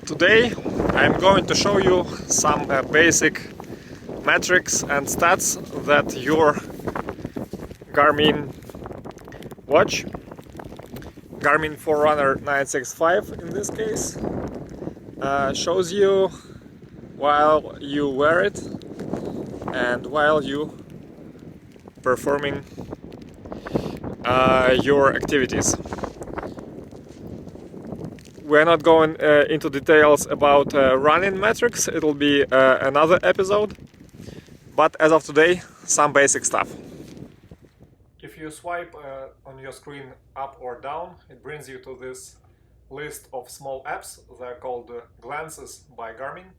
Today I'm going to show you some basic metrics and stats that your Garmin watch, Garmin Forerunner 965 in this case, shows you while you wear it and while you performing your activities. We're not going into details about running metrics, it'll be another episode, but as of today, some basic stuff. If you swipe on your screen up or down, it brings you to this list of small apps. They're called Glances by Garmin.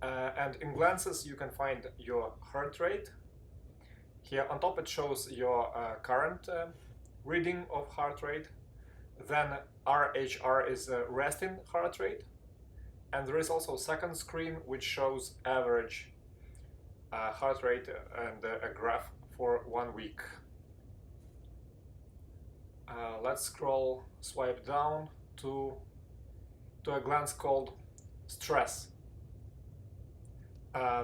And in Glances you can find your heart rate. Here on top it shows your current reading of heart rate. Then RHR is resting heart rate, and there is also a second screen which shows average heart rate and a graph for 1 week. Let's swipe down to a glance called stress.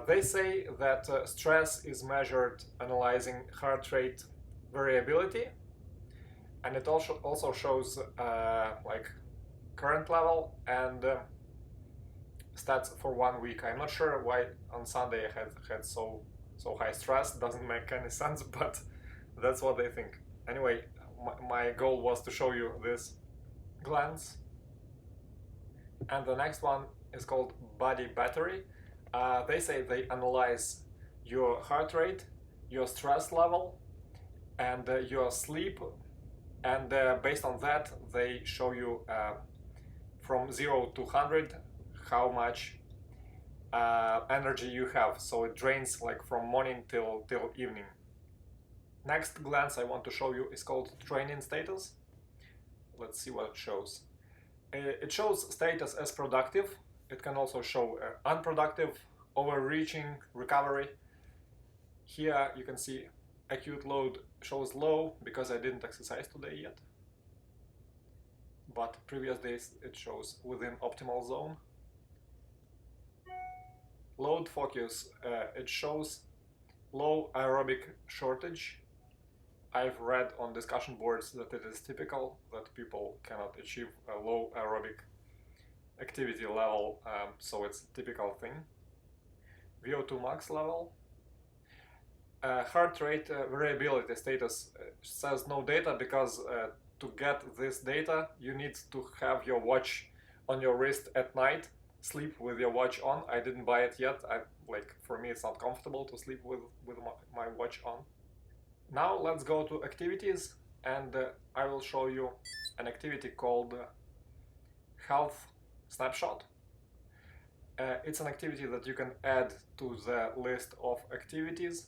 They say that stress is measured analyzing heart rate variability. And it also shows like current level and stats for 1 week. I'm not sure why on Sunday I had so high stress. Doesn't make any sense, but that's what they think. Anyway, my goal was to show you this glance. And the next one is called Body Battery. They say they analyze your heart rate, your stress level, and your sleep. And based on that, they show you from 0 to 100 how much energy you have. So it drains like from morning till evening. Next glance I want to show you is called Training Status. Let's see what it shows. It shows status as productive. It can also show unproductive, overreaching, recovery. Here you can see acute load shows low because I didn't exercise today yet, but previous days it shows within optimal zone. Load focus, it shows low aerobic shortage. I've read on discussion boards that it is typical that people cannot achieve a low aerobic activity level, so it's a typical thing. VO2 max level. Heart rate variability status says no data because to get this data you need to have your watch on your wrist at night, sleep with your watch on. I didn't buy it yet. For me it's not comfortable to sleep with my watch on. Now let's go to activities, and I will show you an activity called Health Snapshot. It's an activity that you can add to the list of activities.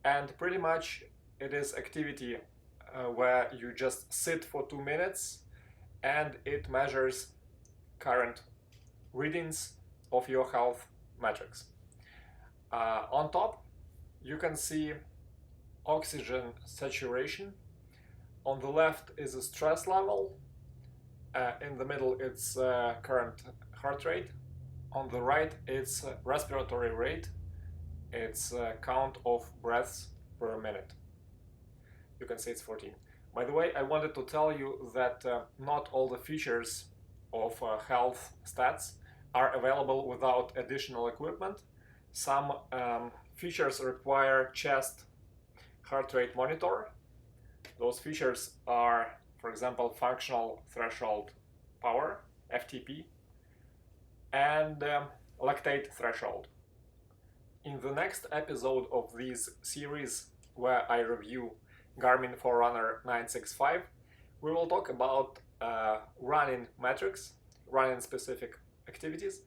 And pretty much it is activity where you just sit for 2 minutes and it measures current readings of your health metrics. On top you can see oxygen saturation. On the left is a stress level. In the middle it's current heart rate. On the right it's respiratory rate. It's a count of breaths per minute. You can see it's 14. By the way, I wanted to tell you that not all the features of health stats are available without additional equipment. Some features require chest heart rate monitor. Those features are, for example, functional threshold power, FTP, and lactate threshold. In the next episode of this series, where I review Garmin Forerunner 965, we will talk about running metrics, running specific activities.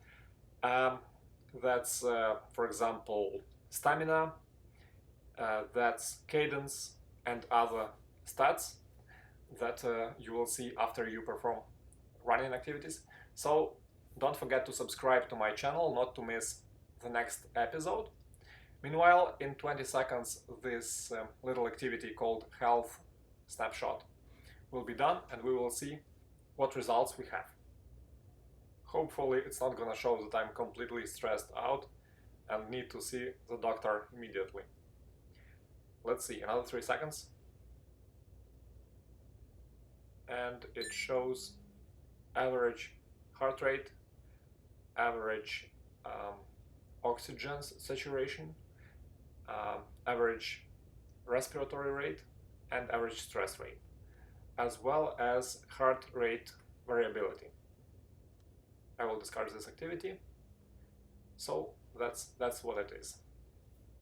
That's, for example, stamina, that's cadence, and other stats that you will see after you perform running activities. So don't forget to subscribe to my channel not to miss the next episode. Meanwhile, in 20 seconds, this little activity called Health Snapshot will be done, and we will see what results we have. Hopefully it's not gonna show that I'm completely stressed out and need to see the doctor immediately. Let's see, another 3 seconds. And it shows average heart rate, average oxygen saturation, average respiratory rate, and average stress rate, as well as heart rate variability. I will discard this activity. So that's what it is.